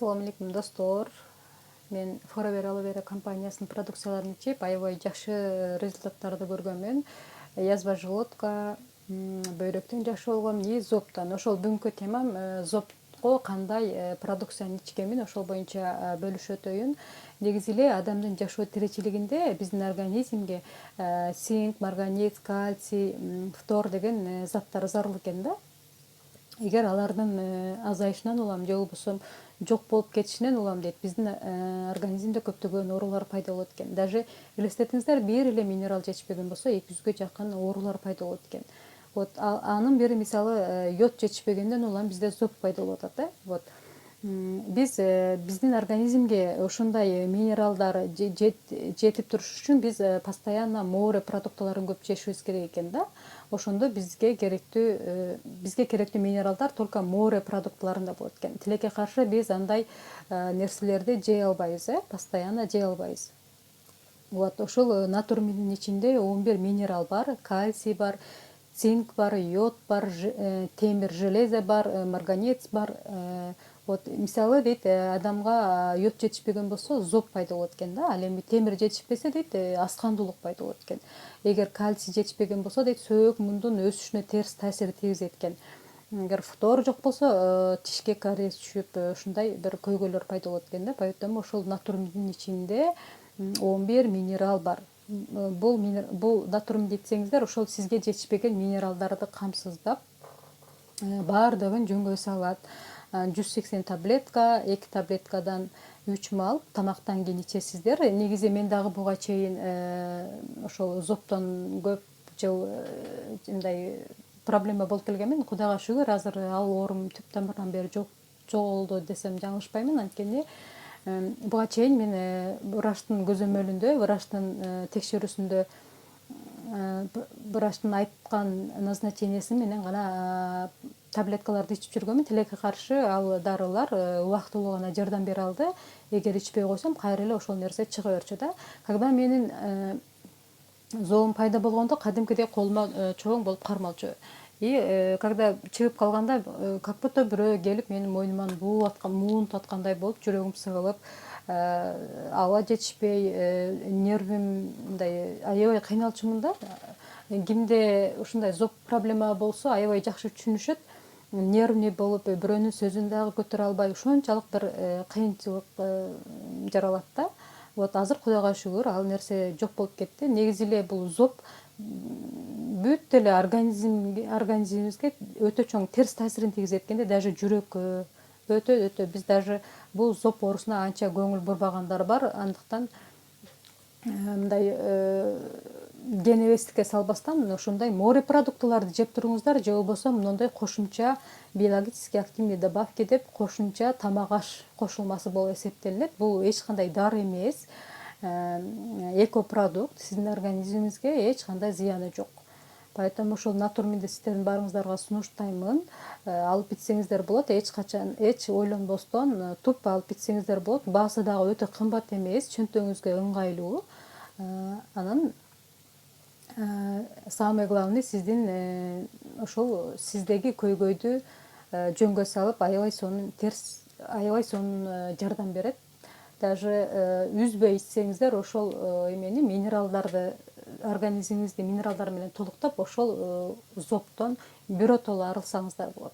Assalamu alaikum достор. Мен Forever Aloe Vera компаниясынын продукцияларын ичип, аябай жакшы результаттарды көргөнмүн. Язба желудка, бөйрөктүн жакшы болгон, и зобтон. Ошол бүгүнкү темам зобко кандай продукцияны ичкенмин, ошол боюнча бөлүшөт өйүн. Негизи эле адамдын жашоо тиричилигинде биздин организмге цинк, марганец, кальций, фтор деген заттар зарыл экен да. Эгер алардын азайышынан улам же болбосо жок болуп кетишинен улам дейт, биздин организмде көптөгөн оорулар пайда болот экен. Даже элестетиңиздер, бир эле минерал жетишпеген болсо 200гө жакын оорулар пайда болот экен. Вот анын бири мисалы йод жетишпегенден улам бизде зоб пайда болуп атат да. Вот биз биздин организмге ошондой минералдар жетип туруш үчүн биз постоянно море продуктыларын көп жешибиз керек экен да. Ошондо бизге керектүү минералдар только море продуктыларында болот экен. Тилекке каршы биз андай нерселерди жей албайбыз, постоянно жей албайбыз. Вот ошол натурминдин ичинде 11 минерал бар, кальций бар, цинк бар, йод бар, темир, железо бар, марганец бар. Вот мисалы дейт, адамга йод жетишпеген болсо зоб пайда болот экен да. Ал эми темир жетишпесе дейт, аскандуулук пайда болот экен. Эгер кальций жетишпеген болсо дейт, сөөк мундун өсүшүнө терс таасир тийгизет экен. Эгер фтор жок болсо тишке кариес түшүп, ушундай бир көйгөйлөр пайда болот экен да. Поэтому ошол натурминдин ичинде 11 минерал бар. Бул натурмин десеңиздер, ошол сизге жетишпеген минералдарды камсыздап, баардыгын жөнгө салат. 180 таблетка, 2 таблеткадан 3 мал тамактан кийин ичесиздер. Негизи мен дагы буга чейин ошол зобтон көп жыл мындай проблема болуп келгенмин. Кудайга шүгүр, азыр ал оорум түп тамырынан бери жоголду десем жаңылышпаймын. Анткени буга чейин мен врачтын көзөмөлүндө, врачтын текшерүүсүндө врачтын айткан назначениясы менен гана таблеткаларды ичип жүргөнмүн. Тилекке каршы ал дарылар убактылуу гана жардам бере алды. Эгер ичпей койсом, кайра эле ошол нерсе чыга берчү да. Когда менин зобум пайда болгондо, кадимкидей колума чоң болуп кармалчу. И когда чыгып калганда, как будто бирөө келип менин мойнуман муунтуп аткандай болуп, жүрөгүм сыгылып, аба жетишпей, нервим мындай аябай кыйналчумун да. Кимде ушундай зоб проблема болсо, аябай жакшы түшүнүшөт. Нервный болуп, бирөөнүн сөзүн дагы көтөрө албай, ушунчалык бир кыйынчылык жаралат да. Вот азыр Кудайга шүгүр, ал нерсе жок болуп кетти. Негизи эле бул зоб бүт эле организмибизге өтө чоң терс таасирин тийгизет экен да, даже жүрөккө өтө биз даже бул зоб оорусуна анча көңүл бурбагандар бар. Андыктан мындай генебестикке салбастан ошондой море продуктыларды жеп туруңуздар, же болбосо мындай кошумча биологически активный добавки деп кошумча тамак аш кошулмасы болуп эсептелинет. Бул эч кандай дары эмес, экопродукт, сиздин организмиңизге эч кандай зыяны жок. Поэтому ошол натурминди сиздердин баарыңыздарга сунуштаймын. Алып ичсеңиздер болот, эч качан ойлонбостон туп алып ичсеңиздер болот. Баасы дагы өтө кымбат эмес, чөнтөгүңүзгө ыңгайлуу. Анан самый главный сиздин ошол сиздеги көйгөйдү жөнгө салып, аябай сонун жардам берет. Даже үзбөй ичсеңиздер, ошол эмени минералдарды организмиңизди минералдар менен толуктап, ошол зобтон биротоло арылсаңыздар болот.